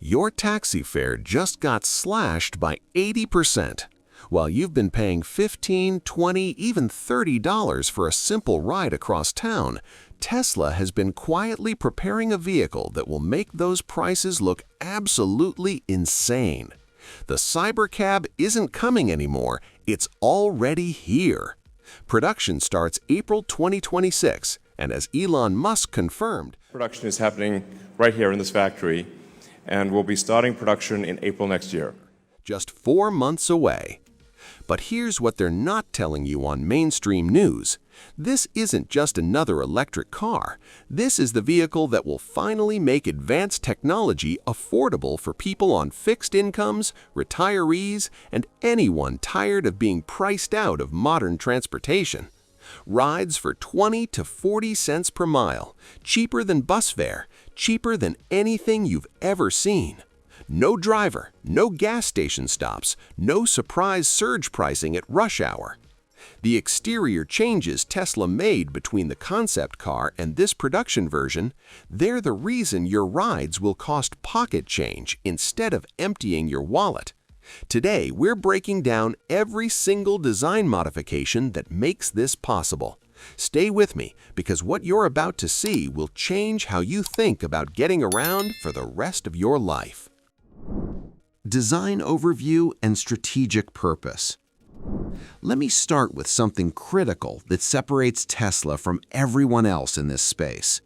Your taxi fare just got slashed by 80%. While you've been paying $15, $20, even $30 for a simple ride across town, Tesla has been quietly preparing a vehicle that will make those prices look absolutely insane. The Cybercab isn't coming anymore, it's already here. Production starts April 2026, and as Elon Musk confirmed, production is happening right here in this factory, and we'll be starting production in April next year. Just 4 months away. But here's what they're not telling you on mainstream news. This isn't just another electric car. This is the vehicle that will finally make advanced technology affordable for people on fixed incomes, retirees, and anyone tired of being priced out of modern transportation. Rides for 20 to 40 cents per mile, cheaper than bus fare, cheaper than anything you've ever seen. No driver, no gas station stops, no surprise surge pricing at rush hour. The exterior changes Tesla made between the concept car and this production version, they're the reason your rides will cost pocket change instead of emptying your wallet. Today, we're breaking down every single design modification that makes this possible. Stay with me, because what you're about to see will change how you think about getting around for the rest of your life. Design overview and strategic purpose. Let me start with something critical that separates Tesla from everyone else in this space.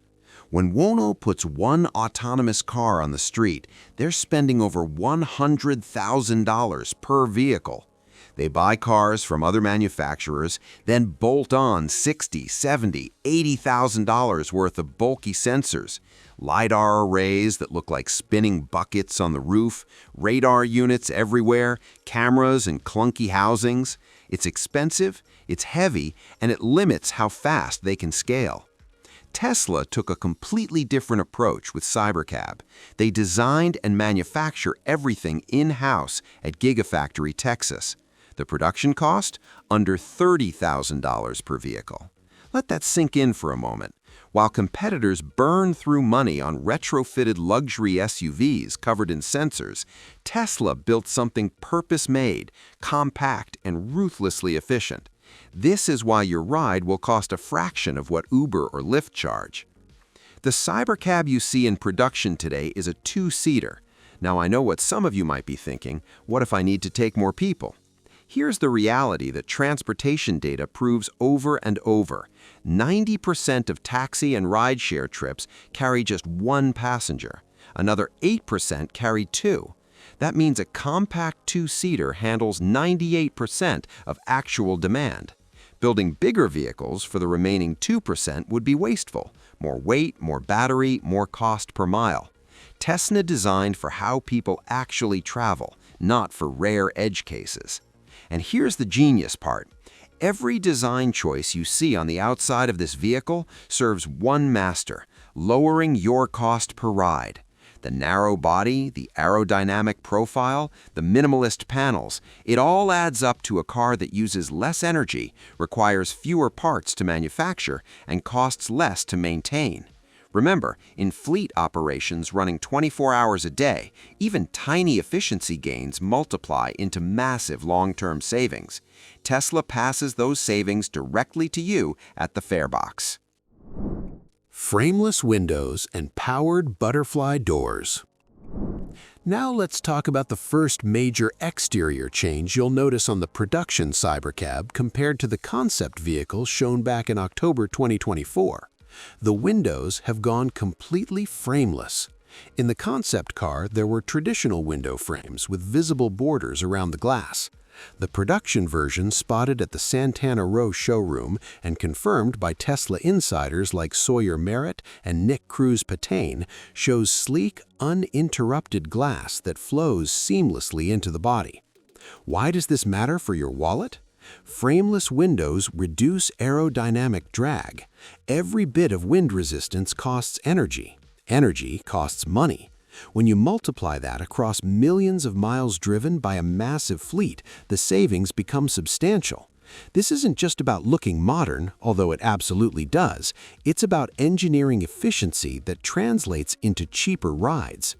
When Waymo puts one autonomous car on the street, they're spending over $100,000 per vehicle. They buy cars from other manufacturers, then bolt on $60,000, $70,000, $80,000 worth of bulky sensors, LiDAR arrays that look like spinning buckets on the roof, radar units everywhere, cameras and clunky housings. It's expensive, it's heavy, and it limits how fast they can scale. Tesla took a completely different approach with Cybercab. They designed and manufacture everything in-house at Giga Texas. The production cost? Under $30,000 per vehicle. Let that sink in for a moment. While competitors burn through money on retrofitted luxury SUVs covered in sensors, Tesla built something purpose-made, compact, and ruthlessly efficient. This is why your ride will cost a fraction of what Uber or Lyft charge. The Cybercab you see in production today is a two-seater. Now I know what some of you might be thinking, what if I need to take more people? Here's the reality that transportation data proves over and over. 90% of taxi and rideshare trips carry just one passenger. Another 8% carry two. That means a compact two-seater handles 98% of actual demand. Building bigger vehicles for the remaining 2% would be wasteful. More weight, more battery, more cost per mile. Tesla designed for how people actually travel, not for rare edge cases. And here's the genius part. Every design choice you see on the outside of this vehicle serves one master, lowering your cost per ride. The narrow body, the aerodynamic profile, the minimalist panels, it all adds up to a car that uses less energy, requires fewer parts to manufacture, and costs less to maintain. Remember, in fleet operations running 24 hours a day, even tiny efficiency gains multiply into massive long-term savings. Tesla passes those savings directly to you at the fare box. Frameless windows and powered butterfly doors. Now let's talk about the first major exterior change you'll notice on the production Cybercab compared to the concept vehicle shown back in October 2024. The windows have gone completely frameless. In the concept car, there were traditional window frames with visible borders around the glass. The production version, spotted at the Santana Row showroom and confirmed by Tesla insiders like Sawyer Merritt and Cruz Patane, shows sleek, uninterrupted glass that flows seamlessly into the body. Why does this matter for your wallet? Frameless windows reduce aerodynamic drag. Every bit of wind resistance costs energy. Energy costs money. When you multiply that across millions of miles driven by a massive fleet, the savings become substantial. This isn't just about looking modern, although it absolutely does. It's about engineering efficiency that translates into cheaper rides.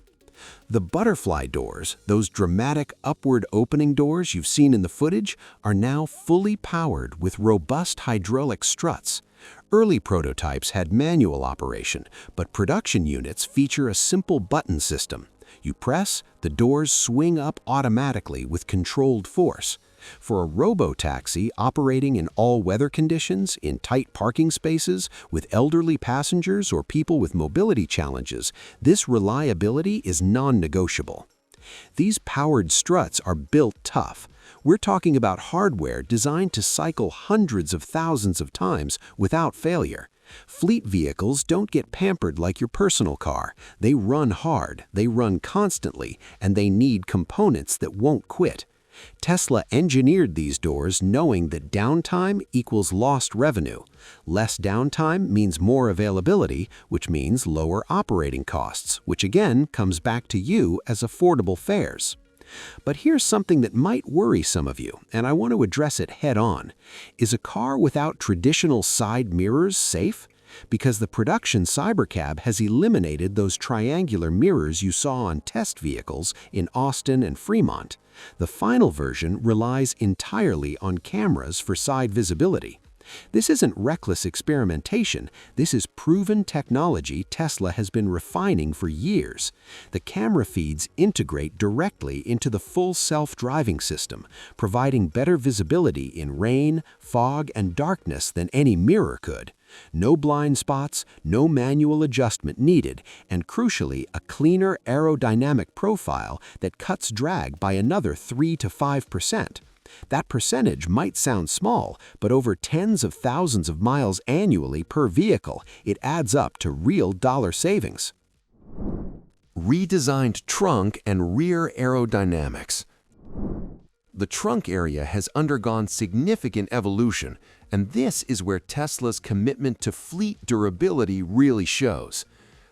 The butterfly doors, those dramatic upward opening doors you've seen in the footage, are now fully powered with robust hydraulic struts. Early prototypes had manual operation, but production units feature a simple button system. You press, the doors swing up automatically with controlled force. For a robotaxi operating in all-weather conditions, in tight parking spaces, with elderly passengers or people with mobility challenges, this reliability is non-negotiable. These powered struts are built tough. We're talking about hardware designed to cycle hundreds of thousands of times without failure. Fleet vehicles don't get pampered like your personal car. They run hard, they run constantly, and they need components that won't quit. Tesla engineered these doors knowing that downtime equals lost revenue. Less downtime means more availability, which means lower operating costs, which again comes back to you as affordable fares. But here's something that might worry some of you, and I want to address it head-on. Is a car without traditional side mirrors safe? Because the production Cybercab has eliminated those triangular mirrors you saw on test vehicles in Austin and Fremont. The final version relies entirely on cameras for side visibility. This isn't reckless experimentation, this is proven technology Tesla has been refining for years. The camera feeds integrate directly into the full self-driving system, providing better visibility in rain, fog, and darkness than any mirror could. No blind spots, no manual adjustment needed, and crucially, a cleaner aerodynamic profile that cuts drag by another 3 to 5%. That percentage might sound small, but over tens of thousands of miles annually per vehicle, it adds up to real dollar savings. Redesigned trunk and rear aerodynamics. The trunk area has undergone significant evolution, and this is where Tesla's commitment to fleet durability really shows.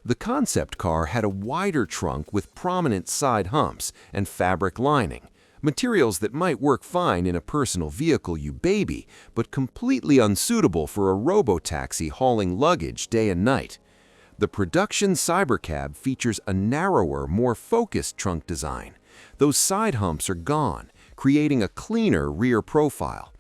The concept car had a wider trunk with prominent side humps and fabric lining, materials that might work fine in a personal vehicle you baby, but completely unsuitable for a robotaxi hauling luggage day and night. The production Cybercab features a narrower, more focused trunk design. Those side humps are gone, creating a cleaner rear profile.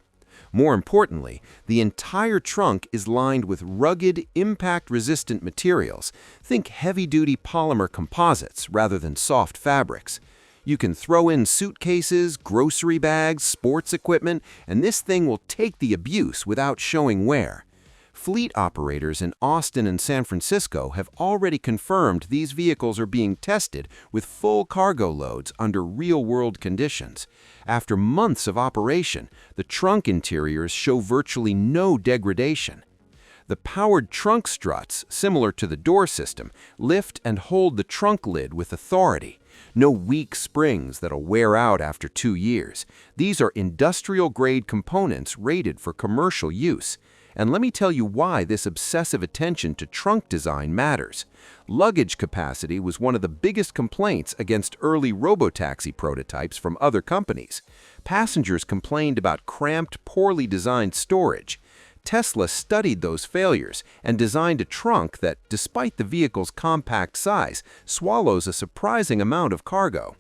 More importantly, the entire trunk is lined with rugged, impact-resistant materials. Think heavy-duty polymer composites rather than soft fabrics. You can throw in suitcases, grocery bags, sports equipment, and this thing will take the abuse without showing wear. Fleet operators in Austin and San Francisco have already confirmed these vehicles are being tested with full cargo loads under real-world conditions. After months of operation, the trunk interiors show virtually no degradation. The powered trunk struts, similar to the door system, lift and hold the trunk lid with authority. No weak springs that'll wear out after 2 years. These are industrial-grade components rated for commercial use. And let me tell you why this obsessive attention to trunk design matters. Luggage capacity was one of the biggest complaints against early robotaxi prototypes from other companies. Passengers complained about cramped, poorly designed storage. Tesla studied those failures and designed a trunk that, despite the vehicle's compact size, swallows a surprising amount of cargo.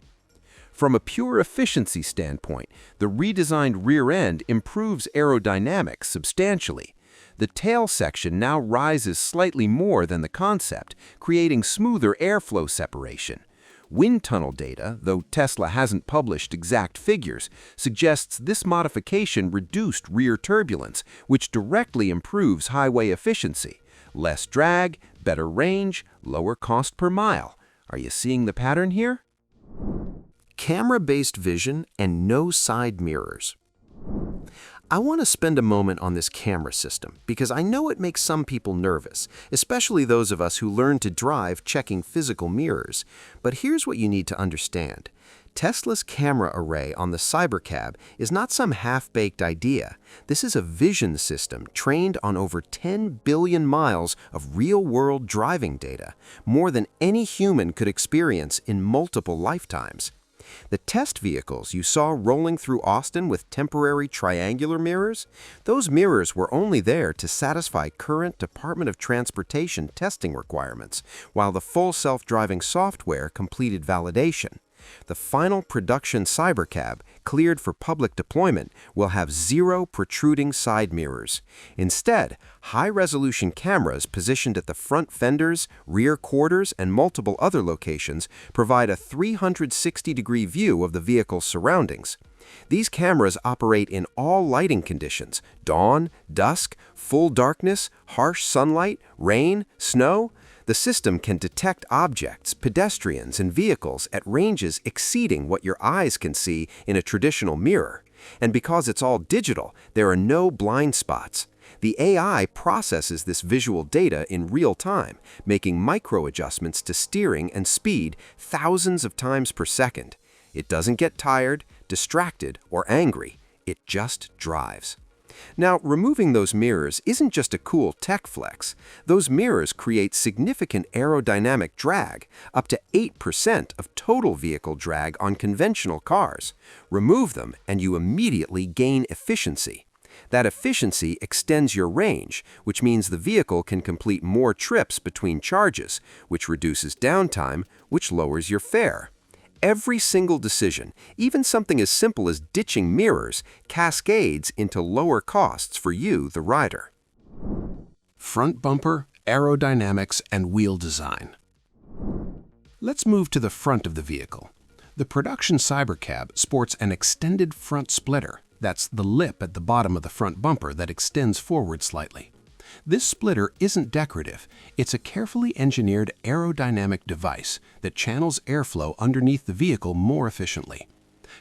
From a pure efficiency standpoint, the redesigned rear end improves aerodynamics substantially. The tail section now rises slightly more than the concept, creating smoother airflow separation. Wind tunnel data, though Tesla hasn't published exact figures, suggests this modification reduced rear turbulence, which directly improves highway efficiency. Less drag, better range, lower cost per mile. Are you seeing the pattern here? Camera-based vision and no side mirrors. I want to spend a moment on this camera system because I know it makes some people nervous, especially those of us who learn to drive checking physical mirrors. But here's what you need to understand. Tesla's camera array on the Cybercab is not some half-baked idea. This is a vision system trained on over 10 billion miles of real-world driving data, more than any human could experience in multiple lifetimes. The test vehicles you saw rolling through Austin with temporary triangular mirrors, those mirrors were only there to satisfy current Department of Transportation testing requirements, while the full self-driving software completed validation. The final production Cybercab, cleared for public deployment, will have 0 protruding side mirrors. Instead, high-resolution cameras positioned at the front fenders, rear quarters, and multiple other locations provide a 360-degree view of the vehicle's surroundings. These cameras operate in all lighting conditions: dawn, dusk, full darkness, harsh sunlight, rain, snow. The system can detect objects, pedestrians, and vehicles at ranges exceeding what your eyes can see in a traditional mirror. And because it's all digital, there are no blind spots. The AI processes this visual data in real time, making micro-adjustments to steering and speed thousands of times per second. It doesn't get tired, distracted, or angry. It just drives. Now, removing those mirrors isn't just a cool tech flex. Those mirrors create significant aerodynamic drag, up to 8% of total vehicle drag on conventional cars. Remove them, and you immediately gain efficiency. That efficiency extends your range, which means the vehicle can complete more trips between charges, which reduces downtime, which lowers your fare. Every single decision, even something as simple as ditching mirrors, cascades into lower costs for you, the rider. Front bumper, aerodynamics, and wheel design. Let's move to the front of the vehicle. The production Cybercab sports an extended front splitter. That's the lip at the bottom of the front bumper that extends forward slightly. This splitter isn't decorative. It's a carefully engineered aerodynamic device that channels airflow underneath the vehicle more efficiently.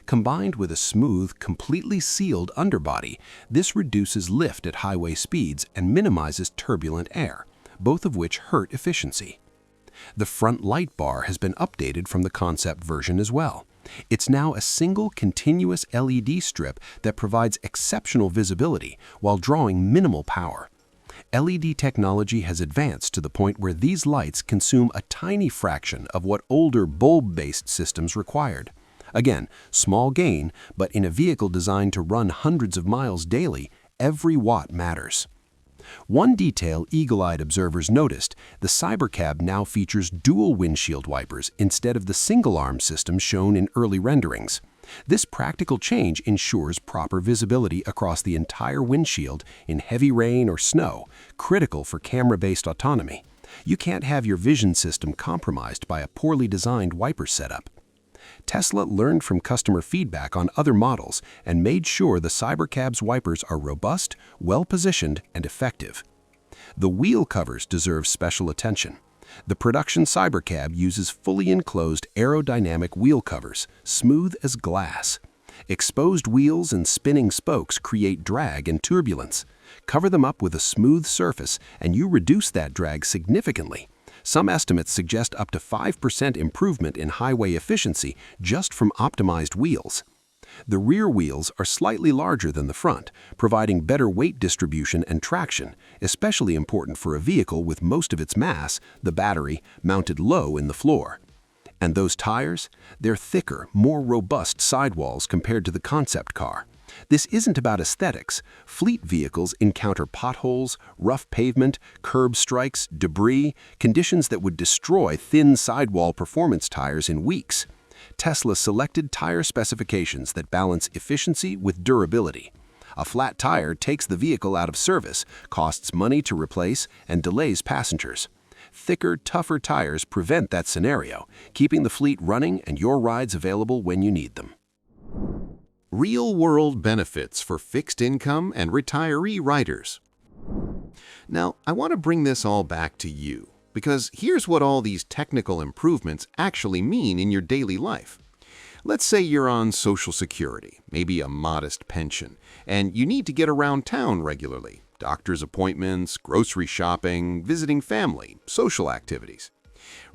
Combined with a smooth, completely sealed underbody, this reduces lift at highway speeds and minimizes turbulent air, both of which hurt efficiency. The front light bar has been updated from the concept version as well. It's now a single continuous LED strip that provides exceptional visibility while drawing minimal power. LED technology has advanced to the point where these lights consume a tiny fraction of what older bulb-based systems required. Again, small gain, but in a vehicle designed to run hundreds of miles daily, every watt matters. One detail eagle-eyed observers noticed: the Cybercab now features dual windshield wipers instead of the single-arm system shown in early renderings. This practical change ensures proper visibility across the entire windshield in heavy rain or snow, critical for camera-based autonomy. You can't have your vision system compromised by a poorly designed wiper setup. Tesla learned from customer feedback on other models and made sure the Cybercab's wipers are robust, well-positioned, and effective. The wheel covers deserve special attention. The production Cybercab uses fully enclosed aerodynamic wheel covers, smooth as glass. Exposed wheels and spinning spokes create drag and turbulence. Cover them up with a smooth surface and you reduce that drag significantly. Some estimates suggest up to 5% improvement in highway efficiency just from optimized wheels. The rear wheels are slightly larger than the front, providing better weight distribution and traction, especially important for a vehicle with most of its mass, the battery, mounted low in the floor. And those tires? They're thicker, more robust sidewalls compared to the concept car. This isn't about aesthetics. Fleet vehicles encounter potholes, rough pavement, curb strikes, debris, conditions that would destroy thin sidewall performance tires in weeks. Tesla selected tire specifications that balance efficiency with durability. A flat tire takes the vehicle out of service, costs money to replace, and delays passengers. Thicker, tougher tires prevent that scenario, keeping the fleet running and your rides available when you need them. Real-world benefits for fixed income and retiree riders. Now, I want to bring this all back to you, because here's what all these technical improvements actually mean in your daily life. Let's say you're on Social Security, maybe a modest pension, and you need to get around town regularly. Doctor's appointments, grocery shopping, visiting family, social activities.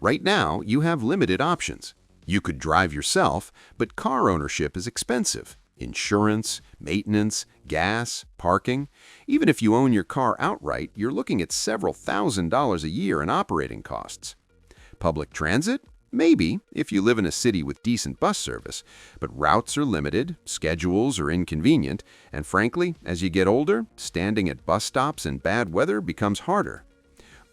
Right now, you have limited options. You could drive yourself, but car ownership is expensive. Insurance, maintenance, gas, parking. Even if you own your car outright, you're looking at several $1,000s a year in operating costs. Public transit? Maybe if you live in a city with decent bus service, but routes are limited, schedules are inconvenient, and frankly, as you get older, standing at bus stops in bad weather becomes harder.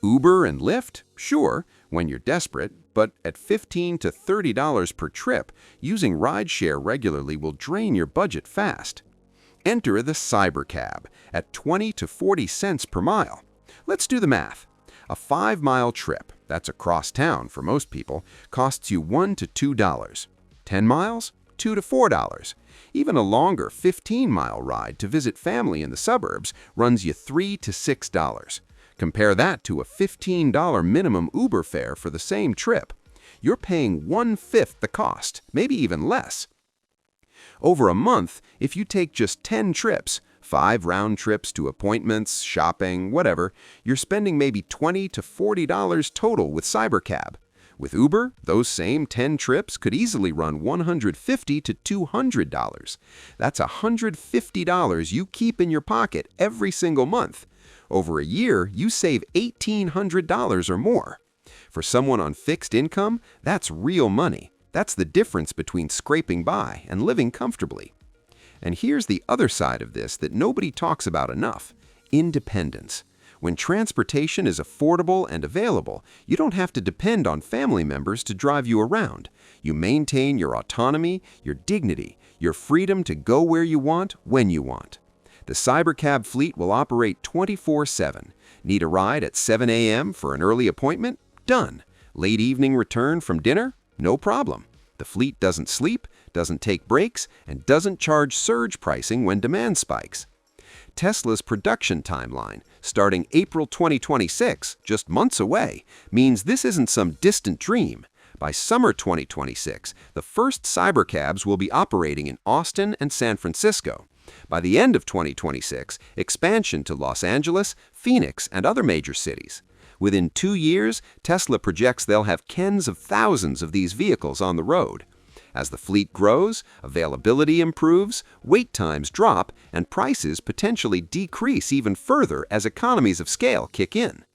Uber and Lyft? Sure, when you're desperate, but at $15 to $30 per trip, using rideshare regularly will drain your budget fast. Enter the Cybercab at 20 to 40 cents per mile. Let's do the math. A 5-mile trip, that's across town for most people, costs you $1 to $2. 10 miles? $2 to $4. Even a longer 15-mile ride to visit family in the suburbs runs you $3 to $6. Compare that to a $15 minimum Uber fare for the same trip. You're paying 1/5 the cost, maybe even less. Over a month, if you take just 10 trips, 5 round trips to appointments, shopping, whatever, you're spending maybe $20 to $40 total with Cybercab. With Uber, those same 10 trips could easily run $150 to $200. That's $150 you keep in your pocket every single month. Over a year, you save $1,800 or more. For someone on fixed income, that's real money. That's the difference between scraping by and living comfortably. And here's the other side of this that nobody talks about enough: independence. When transportation is affordable and available, you don't have to depend on family members to drive you around. You maintain your autonomy, your dignity, your freedom to go where you want, when you want. The Cybercab fleet will operate 24/7. Need a ride at 7 a.m. for an early appointment? Done. Late evening return from dinner? No problem. The fleet doesn't sleep, doesn't take breaks, and doesn't charge surge pricing when demand spikes. Tesla's production timeline, starting April 2026, just months away, means this isn't some distant dream. By summer 2026, the first Cybercabs will be operating in Austin and San Francisco. By the end of 2026, expansion to Los Angeles, Phoenix, and other major cities. Within 2 years, Tesla projects they'll have tens of thousands of these vehicles on the road. As the fleet grows, availability improves, wait times drop, and prices potentially decrease even further as economies of scale kick in.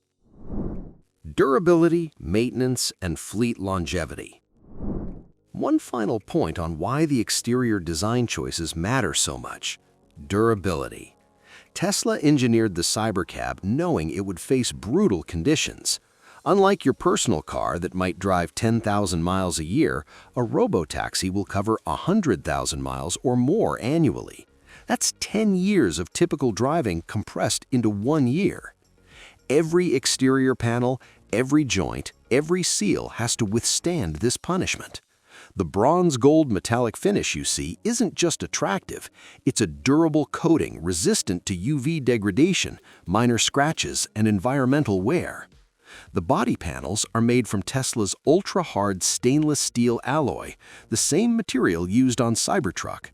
Durability, maintenance, and fleet longevity. One final point on why the exterior design choices matter so much: durability. Tesla engineered the Cybercab knowing it would face brutal conditions. Unlike your personal car that might drive 10,000 miles a year, a Robotaxi will cover 100,000 miles or more annually. That's 10 years of typical driving compressed into 1 year. Every exterior panel, every joint, every seal has to withstand this punishment. The bronze-gold metallic finish you see isn't just attractive, it's a durable coating resistant to UV degradation, minor scratches, and environmental wear. The body panels are made from Tesla's ultra-hard stainless steel alloy, the same material used on Cybertruck.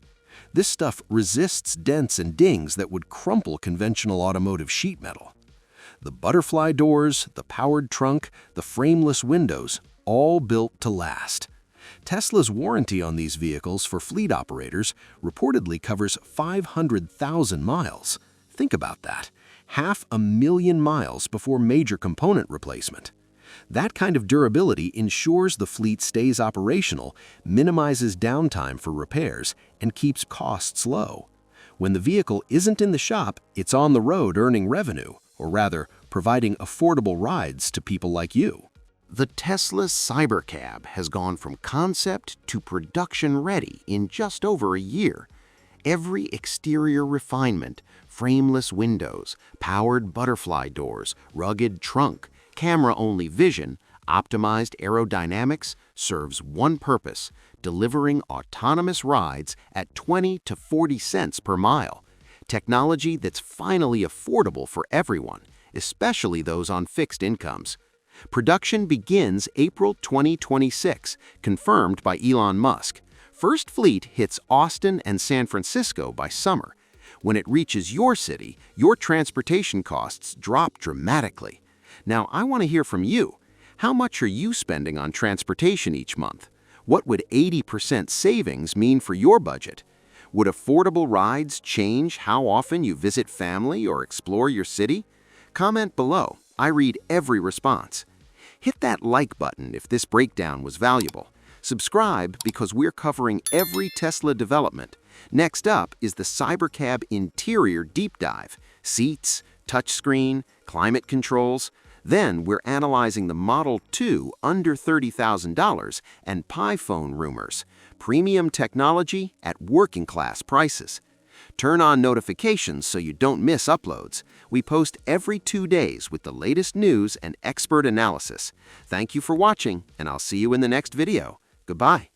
This stuff resists dents and dings that would crumple conventional automotive sheet metal. The butterfly doors, the powered trunk, the frameless windows, all built to last. Tesla's warranty on these vehicles for fleet operators reportedly covers 500,000 miles. Think about that. 500,000 miles before major component replacement. That kind of durability ensures the fleet stays operational, minimizes downtime for repairs, and keeps costs low. When the vehicle isn't in the shop, it's on the road earning revenue, or rather, providing affordable rides to people like you. The Tesla Cybercab has gone from concept to production ready in just over a year. Every exterior refinement, frameless windows, powered butterfly doors, rugged trunk, camera-only vision, optimized aerodynamics, serves one purpose: delivering autonomous rides at 20 to 40 cents per mile. Technology that's finally affordable for everyone, especially those on fixed incomes. Production begins April 2026, confirmed by Elon Musk. First fleet hits Austin and San Francisco by summer. When it reaches your city, your transportation costs drop dramatically. Now, I want to hear from you. How much are you spending on transportation each month? What would 80% savings mean for your budget? Would affordable rides change how often you visit family or explore your city? Comment below. I read every response. Hit that like button if this breakdown was valuable. Subscribe because we're covering every Tesla development. Next up is the Cybercab interior deep dive. Seats, touchscreen, climate controls. Then we're analyzing the Model 2 under $30,000 and Pi phone rumors. Premium technology at working class prices. Turn on notifications so you don't miss uploads. We post every 2 days with the latest news and expert analysis. Thank you for watching, and I'll see you in the next video. Goodbye.